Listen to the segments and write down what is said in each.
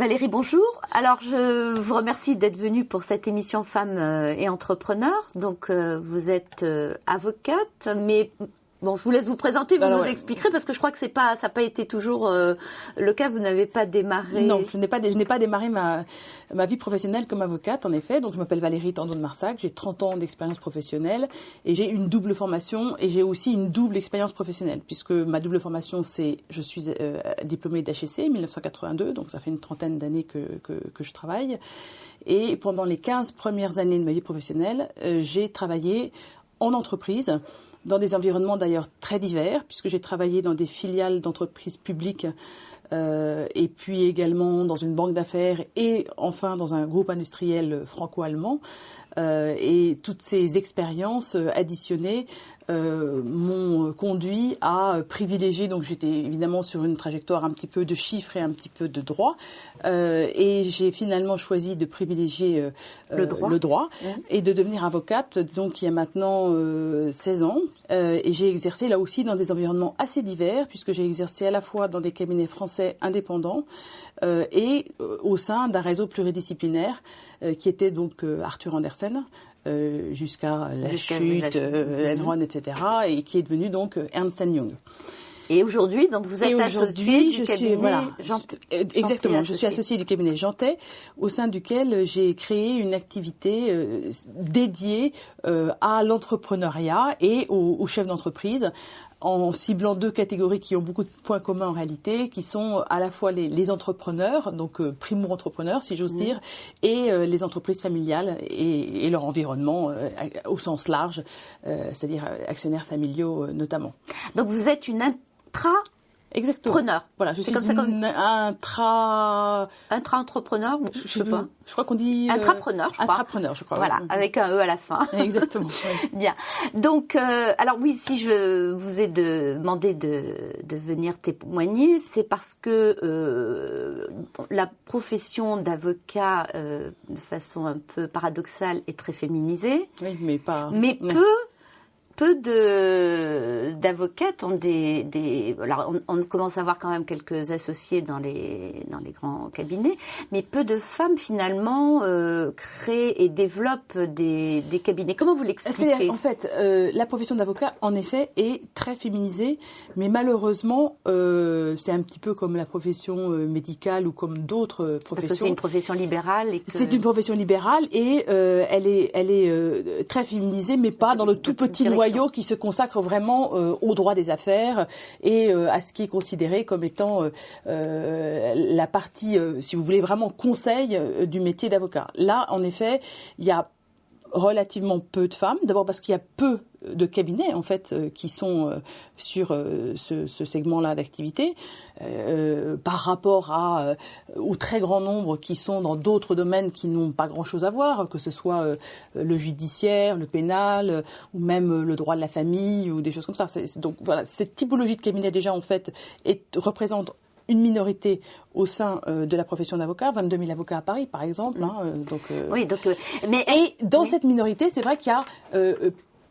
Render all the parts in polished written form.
Valérie, bonjour. Alors, je vous remercie d'être venue pour cette émission Femmes et Entrepreneurs. Donc, vous êtes avocate, mais bon, je vous laisse vous présenter, vous nous expliquerez, parce que je crois que ça n'a pas été toujours le cas. Vous n'avez pas démarré. Non, je n'ai pas démarré ma vie professionnelle comme avocate, en effet. Donc, je m'appelle Valérie Tandon de Marsac, j'ai 30 ans d'expérience professionnelle et j'ai une double formation et j'ai aussi une double expérience professionnelle, puisque ma double formation, je suis diplômée d'HEC 1982, donc ça fait une trentaine d'années que je travaille. Et pendant les 15 premières années de ma vie professionnelle, j'ai travaillé en entreprise, dans des environnements d'ailleurs très divers, puisque j'ai travaillé dans des filiales d'entreprises publiques et puis également dans une banque d'affaires et enfin dans un groupe industriel franco-allemand. Et toutes ces expériences additionnées m'ont conduit à privilégier, donc j'étais évidemment sur une trajectoire un petit peu de chiffres et un petit peu de droit, et j'ai finalement choisi de privilégier le droit et de devenir avocate, donc il y a maintenant 16 ans, et j'ai exercé là aussi dans des environnements assez divers, puisque j'ai exercé à la fois dans des cabinets français indépendants et au sein d'un réseau pluridisciplinaire qui était donc Arthur Andersen, jusqu'à la chute, Enron, etc., et qui est devenu donc Ernst & Young. Et aujourd'hui, donc vous êtes associée du cabinet Jeantet. Exactement, je suis associée du cabinet Jeantet, au sein duquel j'ai créé une activité dédiée à l'entrepreneuriat et aux chefs d'entreprise, en ciblant deux catégories qui ont beaucoup de points communs en réalité, qui sont à la fois les entrepreneurs, donc primo-entrepreneurs si j'ose dire, et les entreprises familiales et leur environnement au sens large, c'est-à-dire actionnaires familiaux notamment. Donc vous êtes une Exactement. Preneur. Voilà, je suis intra-entrepreneur, je sais pas. Je crois qu'on dit intrapreneur, je crois. Intrapreneur, je crois. Voilà, oui. avec un E à la fin. Exactement. Oui. Bien. Donc, alors oui, si je vous ai demandé de venir témoigner, c'est parce que la profession d'avocat, de façon un peu paradoxale, est très féminisée. Oui, mais pas. Mais peu d'avocates ont alors on commence à avoir quand même quelques associés dans les grands cabinets, mais peu de femmes finalement créent et développent des cabinets. Comment vous l'expliquez? En fait, la profession d'avocat, en effet, est très féminisée, mais malheureusement, c'est un petit peu comme la profession médicale ou comme d'autres professions. Parce que c'est une profession libérale. C'est une profession libérale et elle est très féminisée, mais pas dans le tout petit noyau qui se consacre vraiment au droit des affaires et à ce qui est considéré comme étant la partie, si vous voulez, vraiment conseil du métier d'avocat. Là, en effet, il y a relativement peu de femmes. D'abord parce qu'il y a peu de cabinets en fait qui sont sur ce segment-là d'activité par rapport au très grand nombre qui sont dans d'autres domaines qui n'ont pas grand-chose à voir, que ce soit le judiciaire, le pénal ou même le droit de la famille ou des choses comme ça. Donc voilà, cette typologie de cabinet déjà en fait représente une minorité au sein de la profession d'avocat, 22 000 avocats à Paris par exemple. Oui, donc et dans cette minorité, c'est vrai qu'il y a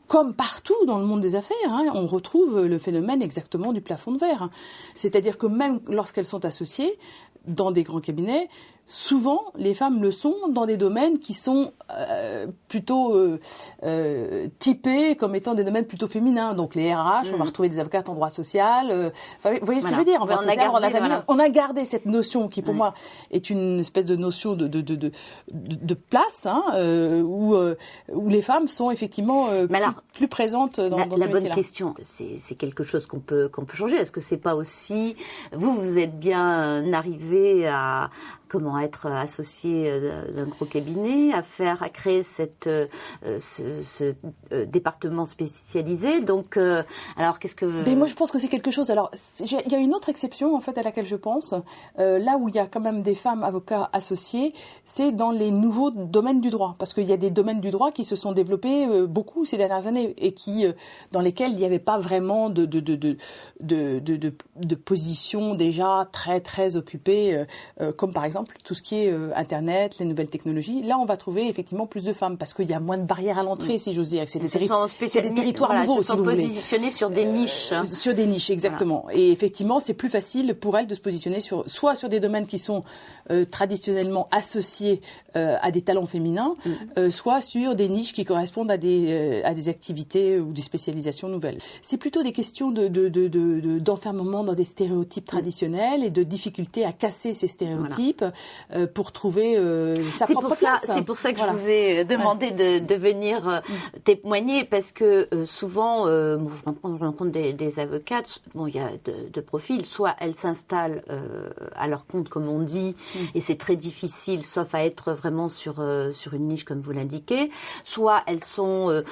comme partout dans le monde des affaires, on retrouve le phénomène exactement du plafond de verre. C'est-à-dire que même lorsqu'elles sont associées dans des grands cabinets, souvent les femmes le sont dans des domaines qui sont plutôt typés comme étant des domaines plutôt féminins. Donc les RH, on va retrouver des avocates en droit social. Vous voyez ce que je veux dire? On a gardé cette notion qui pour moi est une espèce de notion de place où les femmes sont effectivement plus présentes dans ce métier-là. La bonne question, c'est quelque chose qu'on peut changer. Est-ce que c'est pas aussi vous êtes bien arrivé à être associé d'un gros cabinet, à créer ce département spécialisé. Donc, alors qu'est-ce que... Mais moi, je pense que c'est quelque chose. Alors, il y a une autre exception, en fait, à laquelle je pense. Là où il y a quand même des femmes avocats associés, c'est dans les nouveaux domaines du droit. Parce qu'il y a des domaines du droit qui se sont développés beaucoup ces dernières années et dans lesquels il n'y avait pas vraiment de position déjà très, très occupée, comme par exemple exemple, tout ce qui est Internet, les nouvelles technologies. Là, on va trouver effectivement plus de femmes parce qu'il y a moins de barrières à l'entrée, si j'ose dire. C'est des territoires nouveaux, si vous voulez. Ils se sont positionnés sur des niches. Sur des niches, exactement. Voilà. Et effectivement, c'est plus facile pour elles de se positionner soit sur des domaines qui sont traditionnellement associés à des talents féminins, soit sur des niches qui correspondent à des activités ou des spécialisations nouvelles. C'est plutôt des questions d'enfermement dans des stéréotypes traditionnels et de difficulté à casser ces stéréotypes pour trouver sa propre place. C'est pour ça que je vous ai demandé de venir témoigner, parce que souvent, je rencontre des avocates, il y a deux profils, soit elles s'installent à leur compte, comme on dit, et c'est très difficile, sauf à être vraiment sur une niche, comme vous l'indiquez, soit elles sont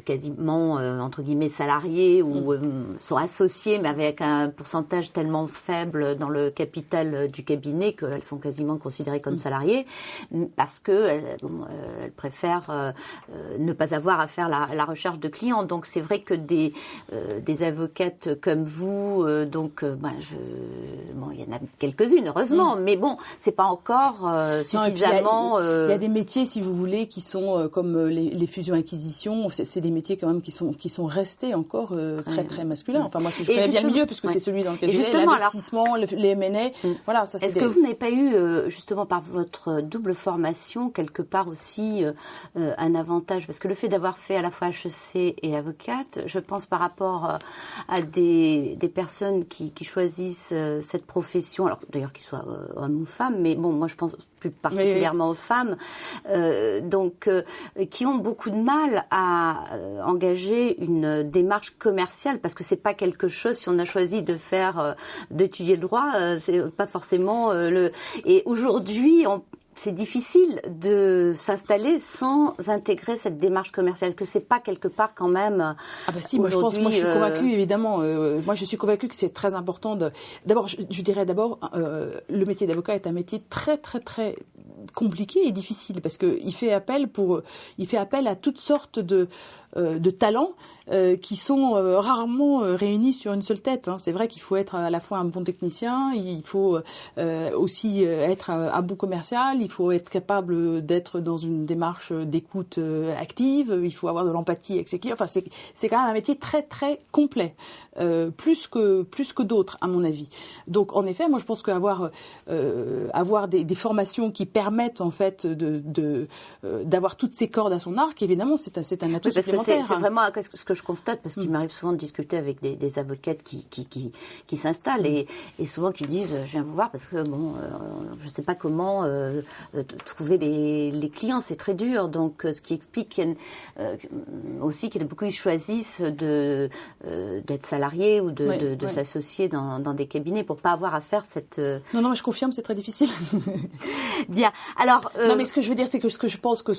quasiment, entre guillemets, salariées ou sont associées, mais avec un pourcentage tellement faible dans le capital du cabinet qu'elles sont quasiment considérées comme salariées, parce que elles préfèrent ne pas avoir à faire la recherche de clients. Donc c'est vrai que des avocates comme vous, il y en a quelques-unes, heureusement, mais bon, c'est pas encore suffisamment. Il y a des métiers, si vous voulez, qui sont comme les fusions-acquisitions. C'est des métiers quand même qui sont restés encore très très masculins. Enfin moi, je connais bien le milieu puisque c'est celui dans lequel j'ai l'investissement, les M&A. Voilà, ça. Est-ce que vous n'avez pas eu justement par votre double formation quelque part aussi un avantage, parce que le fait d'avoir fait à la fois HEC et avocate, je pense par rapport à des personnes qui choisissent cette profession, alors d'ailleurs qu'ils soient hommes ou femmes, mais bon, moi je pense plus particulièrement aux femmes, qui ont beaucoup de mal à engager une démarche commerciale, parce que c'est pas quelque chose, si on a choisi d'étudier le droit, c'est pas forcément et aujourd'hui, c'est difficile de s'installer sans intégrer cette démarche commerciale. Est-ce que c'est pas quelque part quand même moi je suis convaincue, évidemment. Moi je suis convaincue que c'est très important d'abord, je dirais le métier d'avocat est un métier très très très compliqué et difficile, parce que il fait appel à toutes sortes de talents qui sont rarement réunis sur une seule tête. C'est vrai qu'il faut être à la fois un bon technicien, il faut aussi être un bon commercial, il faut être capable d'être dans une démarche d'écoute active, il faut avoir de l'empathie avec ses clients. Enfin, c'est quand même un métier très très complet, plus que d'autres à mon avis. Donc en effet, moi je pense qu'avoir des formations qui permettent en fait d'avoir toutes ces cordes à son arc, évidemment, c'est un atout supplémentaire. C'est vraiment ce que je constate, parce qu'il m'arrive souvent de discuter avec des avocates qui s'installent et souvent qui me disent je viens vous voir parce que je sais pas comment trouver les clients, c'est très dur. Donc ce qui explique aussi qu'il y en a beaucoup qui choisissent d'être salariés ou de s'associer dans des cabinets pour pas avoir à faire cette Non, mais je confirme, c'est très difficile. Bien. Alors non, mais ce que je veux dire, c'est que ce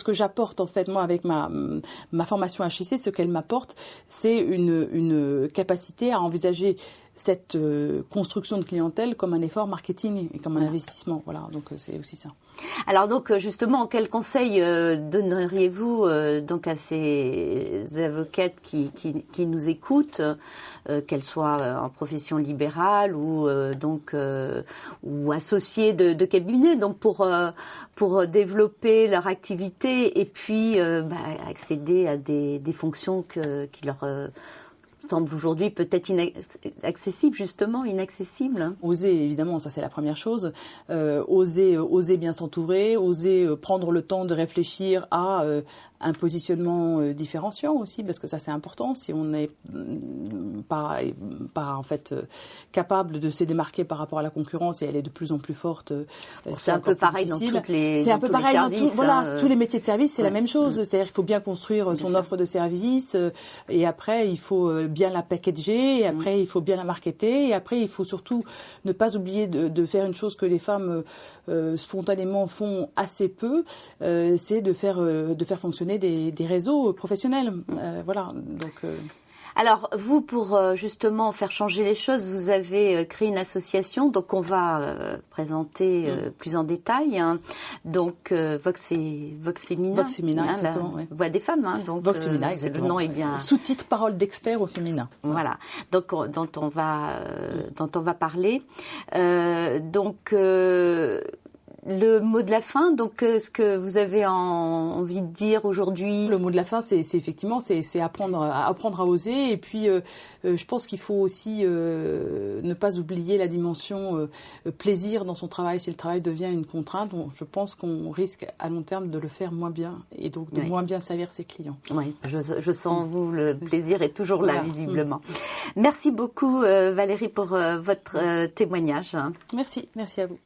que j'apporte en fait moi avec ma formation HEC, ce qu'elle m'apporte, c'est une capacité à envisager cette construction de clientèle comme un effort marketing et comme un investissement. Voilà, donc c'est aussi ça. Alors donc justement, quel conseil donneriez-vous donc à ces avocates qui nous écoutent, qu'elles soient en profession libérale ou ou associées de cabinets, donc pour développer leur activité et puis accéder à des fonctions qui leur semble aujourd'hui peut-être inaccessible. Oser, évidemment, ça c'est la première chose. Oser bien s'entourer, oser prendre le temps de réfléchir à un positionnement différenciant aussi, parce que ça c'est important. Si on n'est pas en fait capable de se démarquer par rapport à la concurrence, et elle est de plus en plus forte, c'est un peu pareil dans toutes les c'est un peu pareil dans tous les métiers de service, c'est la même chose. C'est-à-dire qu'il faut bien construire son offre de service, et après il faut bien la packager, et après il faut bien la marketer, et après il faut surtout ne pas oublier de faire une chose que les femmes spontanément font assez peu, c'est de faire fonctionner des réseaux professionnels. Voilà. Donc. Alors, vous, pour justement faire changer les choses, vous avez créé une association, donc on va présenter plus en détail. Donc, Vox Féminin. Vox Féminin, exactement. La voix des femmes. Donc, Vox Féminin, exactement. Le nom est bien. Sous-titre Parole d'experts au féminin. Voilà. Donc, dont on va parler. Le mot de la fin, donc, ce que vous avez envie de dire aujourd'hui? Le mot de la fin, c'est effectivement, c'est apprendre à oser. Et puis, je pense qu'il faut aussi ne pas oublier la dimension plaisir dans son travail. Si le travail devient une contrainte, je pense qu'on risque à long terme de le faire moins bien et donc de moins bien servir ses clients. Oui, je sens vous, le plaisir est toujours là, visiblement. Merci beaucoup Valérie pour votre témoignage. Merci à vous.